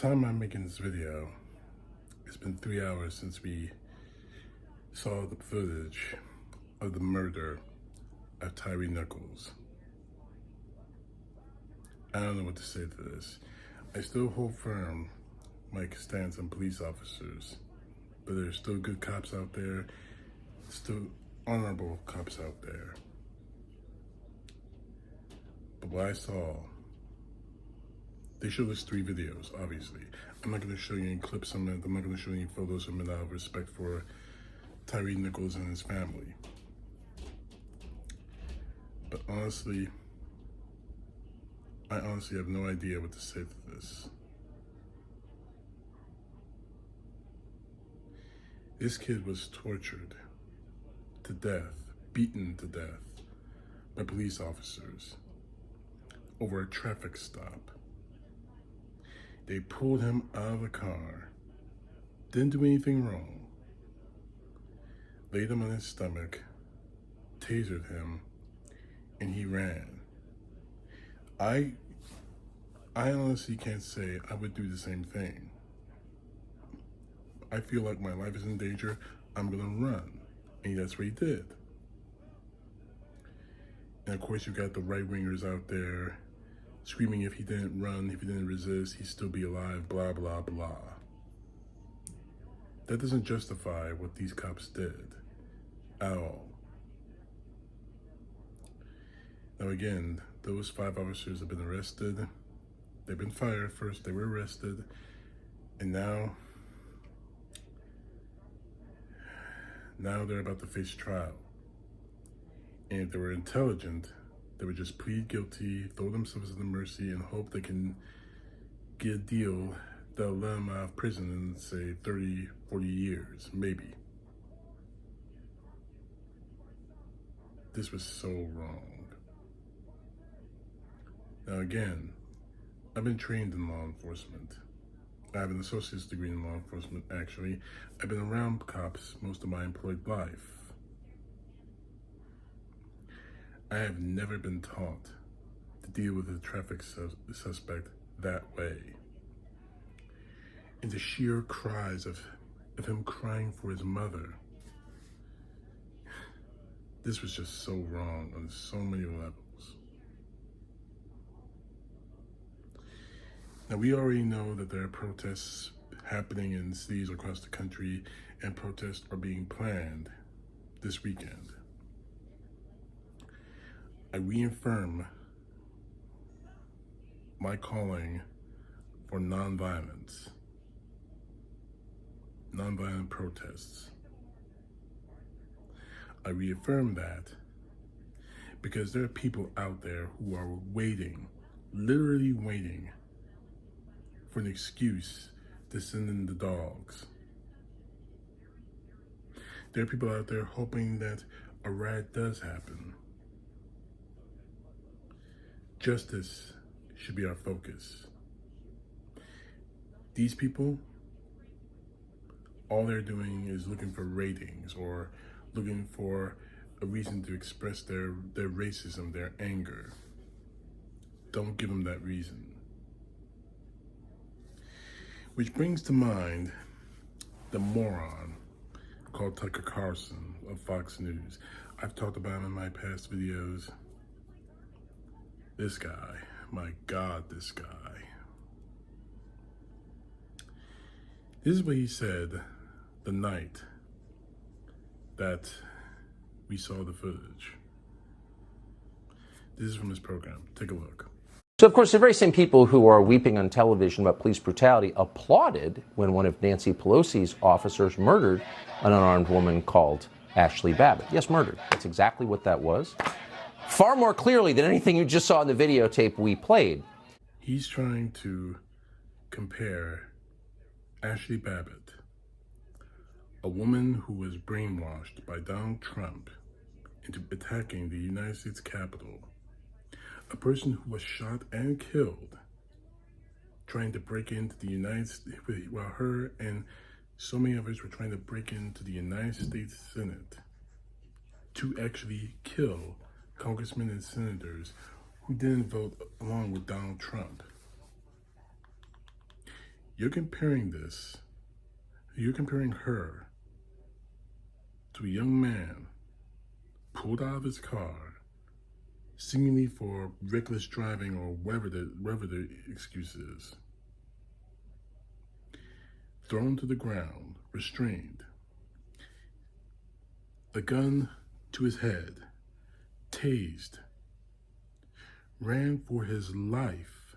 time I'm making this video, it's been 3 hours since we saw the footage of the murder of Tyre Nichols. I don't know what to say to this. I still hold firm my stance on police officers, but there's still good cops out there, still honorable cops out there. But what I saw, they showed us 3 videos, obviously. I'm not going to show you any clips from it. I'm not going to show you any photos from it out of respect for Tyre Nichols and his family. But honestly, I honestly have no idea what to say to this. This kid was tortured to death, beaten to death by police officers over a traffic stop. They pulled him out of the car, didn't do anything wrong, laid him on his stomach, tasered him, and he ran. I honestly can't say I would do the same thing. I feel like my life is in danger, I'm gonna run. And that's what he did. And of course you got the right-wingers out there screaming if he didn't run, if he didn't resist, he'd still be alive, blah, blah, blah. That doesn't justify what these cops did at all. Now again, those 5 officers have been arrested. They've been fired first, they were arrested, and now they're about to face trial. And if they were intelligent, they would just plead guilty, throw themselves at the mercy, and hope they can get a deal that'll let them out of prison in, say, 30, 40 years, maybe. This was so wrong. Now again, I've been trained in law enforcement. I have an associate's degree in law enforcement, actually. I've been around cops most of my employed life. I have never been taught to deal with a traffic suspect that way. And the sheer cries of him crying for his mother. This was just so wrong on so many levels. Now, we already know that there are protests happening in cities across the country, and protests are being planned this weekend. I reaffirm my calling for nonviolent protests. I reaffirm that because there are people out there who are waiting, literally waiting, for an excuse to send in the dogs. There are people out there hoping that a riot does happen. Justice should be our focus. These people, all they're doing is looking for ratings or looking for a reason to express their racism, their anger. Don't give them that reason. Which brings to mind the moron called Tucker Carlson of Fox News. I've talked about him in my past videos. This guy, my God, this guy. This is what he said the night that we saw the footage. This is from his program. Take a look. So, of course, the very same people who are weeping on television about police brutality applauded when one of Nancy Pelosi's officers murdered an unarmed woman called Ashley Babbitt. Yes, murdered. That's exactly what that was. Far more clearly than anything you just saw in the videotape we played. He's trying to compare Ashley Babbitt, a woman who was brainwashed by Donald Trump into attacking the United States Capitol, a person who was shot and killed trying to break into the United States, while her and so many others were trying to break into the United States Senate to actually kill congressmen and senators who didn't vote along with Donald Trump. You're comparing this, you're comparing her to a young man pulled out of his car, seemingly for reckless driving or whatever the excuse is, thrown to the ground, restrained, a gun to his head, tased, ran for his life,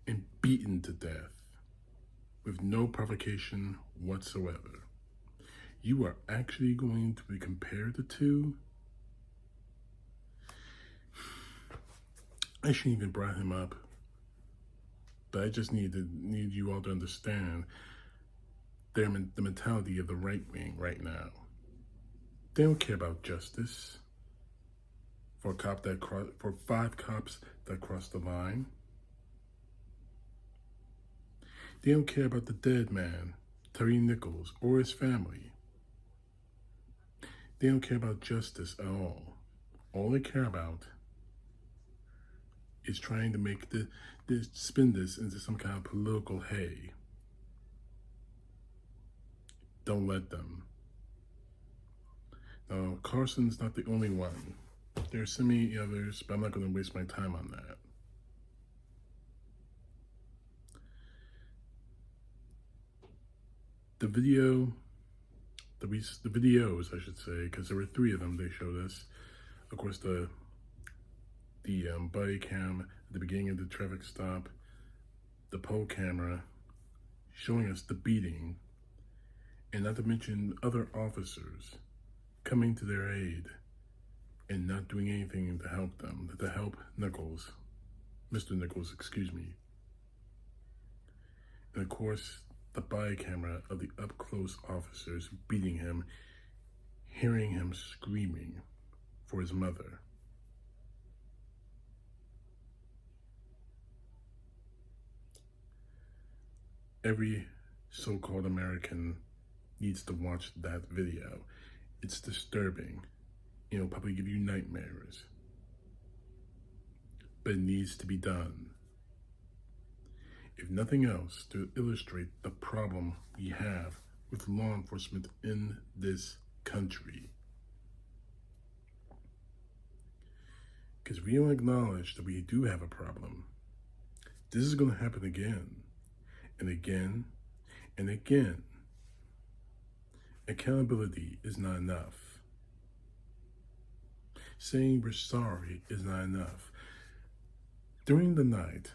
and beaten to death with no provocation whatsoever. You are actually going to compare the two? I shouldn't even brought him up, but I just need you all to understand the mentality of the right wing right now. They don't care about justice for for 5 cops that crossed the line. They don't care about the dead man, Tyre Nichols, or his family. They don't care about justice at all. All they care about is trying to make spin this into some kind of political hay. Don't let them. Now, Carson's not the only one. There's so many others, but I'm not going to waste my time on that. The videos, I should say, because there were 3 of them they showed us. Of course, the body cam at the beginning of the traffic stop, the pole camera showing us the beating, and not to mention other officers coming to their aid and not doing anything to help them, to help Nichols, Mr. Nichols, excuse me. And of course, the body camera of the up-close officers beating him, hearing him screaming for his mother. Every so-called American needs to watch that video. It's disturbing. It'll probably give you nightmares. But it needs to be done. If nothing else, to illustrate the problem we have with law enforcement in this country. Because we don't acknowledge that we do have a problem. This is going to happen again and again and again. Accountability is not enough. Saying we're sorry is not enough. During the night,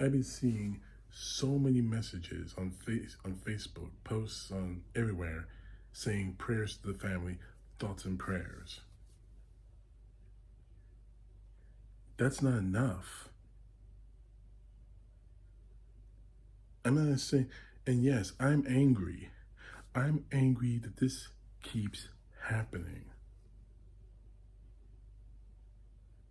I've been seeing so many messages on Facebook, posts on everywhere, saying prayers to the family, thoughts and prayers. That's not enough. I'm not saying, and yes, I'm angry. I'm angry that this keeps happening.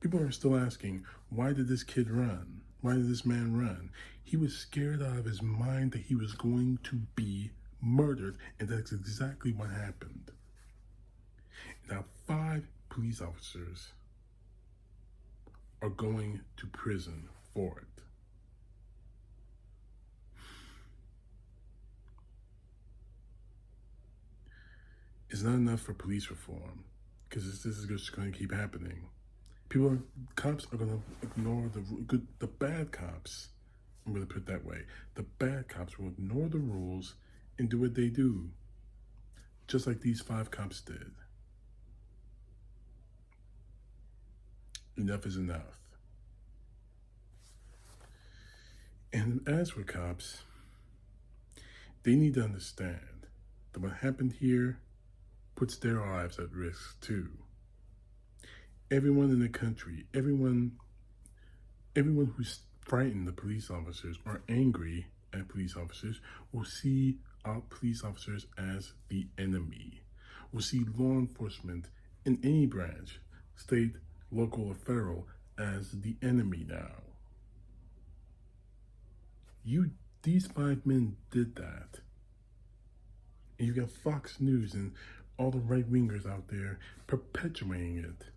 People are still asking, why did this kid run? Why did this man run? He was scared out of his mind that he was going to be murdered, and that's exactly what happened. Now, 5 police officers are going to prison for it. It's not enough for police reform, because this is just going to keep happening. Cops are going to ignore the bad cops. I'm going to put it that way. The bad cops will ignore the rules and do what they do, just like these 5 cops did. Enough is enough. And as for cops, they need to understand that what happened here puts their lives at risk too. Everyone in the country, everyone who's frightened of police officers or angry at police officers will see police officers as the enemy. Will see law enforcement in any branch, state, local, or federal, as the enemy now. These 5 men did that. And you got Fox News and all the right-wingers out there perpetuating it.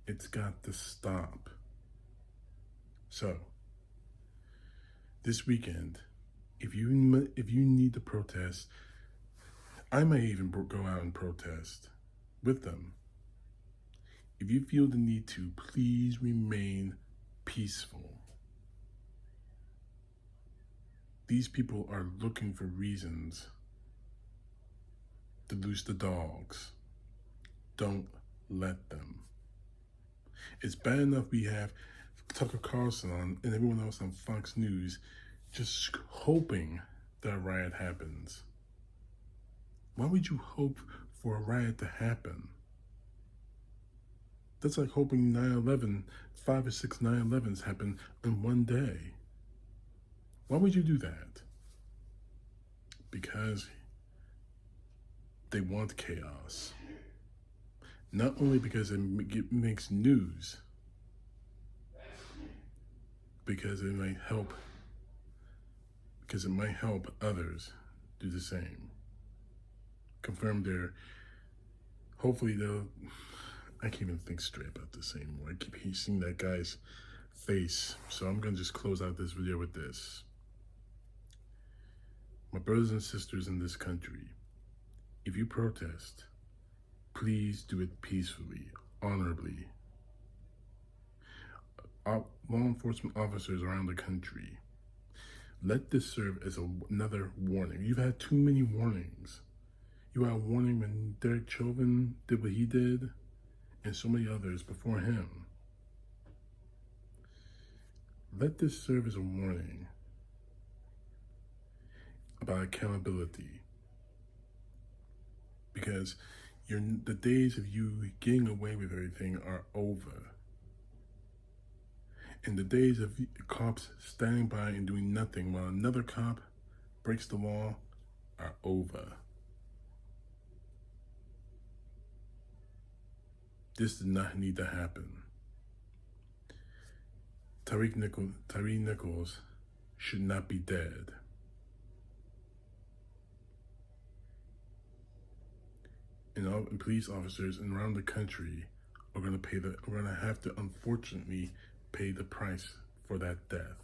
It's got to stop. So, this weekend, if you need to protest, I may even go out and protest with them. If you feel the need to, please remain peaceful. These people are looking for reasons to loose the dogs. Don't let them. It's bad enough we have Tucker Carlson on and everyone else on Fox News just hoping that a riot happens. Why would you hope for a riot to happen? That's like hoping 9/11, 5 or 6 9/11s happen in one day. Why would you do that? Because they want chaos. Not only because it makes news, because it might help others do the same. Confirm hopefully I can't even think straight about this anymore. I keep seeing that guy's face. So I'm gonna just close out this video with this. My brothers and sisters in this country, if you protest, please do it peacefully, honorably. Law enforcement officers around the country, let this serve as another warning. You've had too many warnings. You had a warning when Derek Chauvin did what he did, and so many others before him. Let this serve as a warning about accountability, because the days of you getting away with everything are over. And the days of cops standing by and doing nothing while another cop breaks the law are over. This did not need to happen. Tyre Nichols should not be dead. And police officers around the country are going to have to unfortunately pay the price for that death.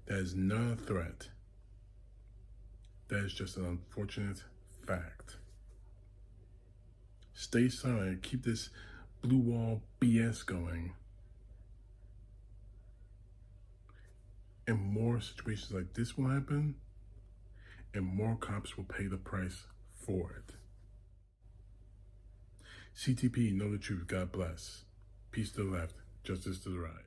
That is not a threat. That is just an unfortunate fact. Stay silent. Keep this blue wall BS going. And more situations like this will happen, and more cops will pay the price for it. CTP Know The Truth. God bless. Peace to the left, justice to the right.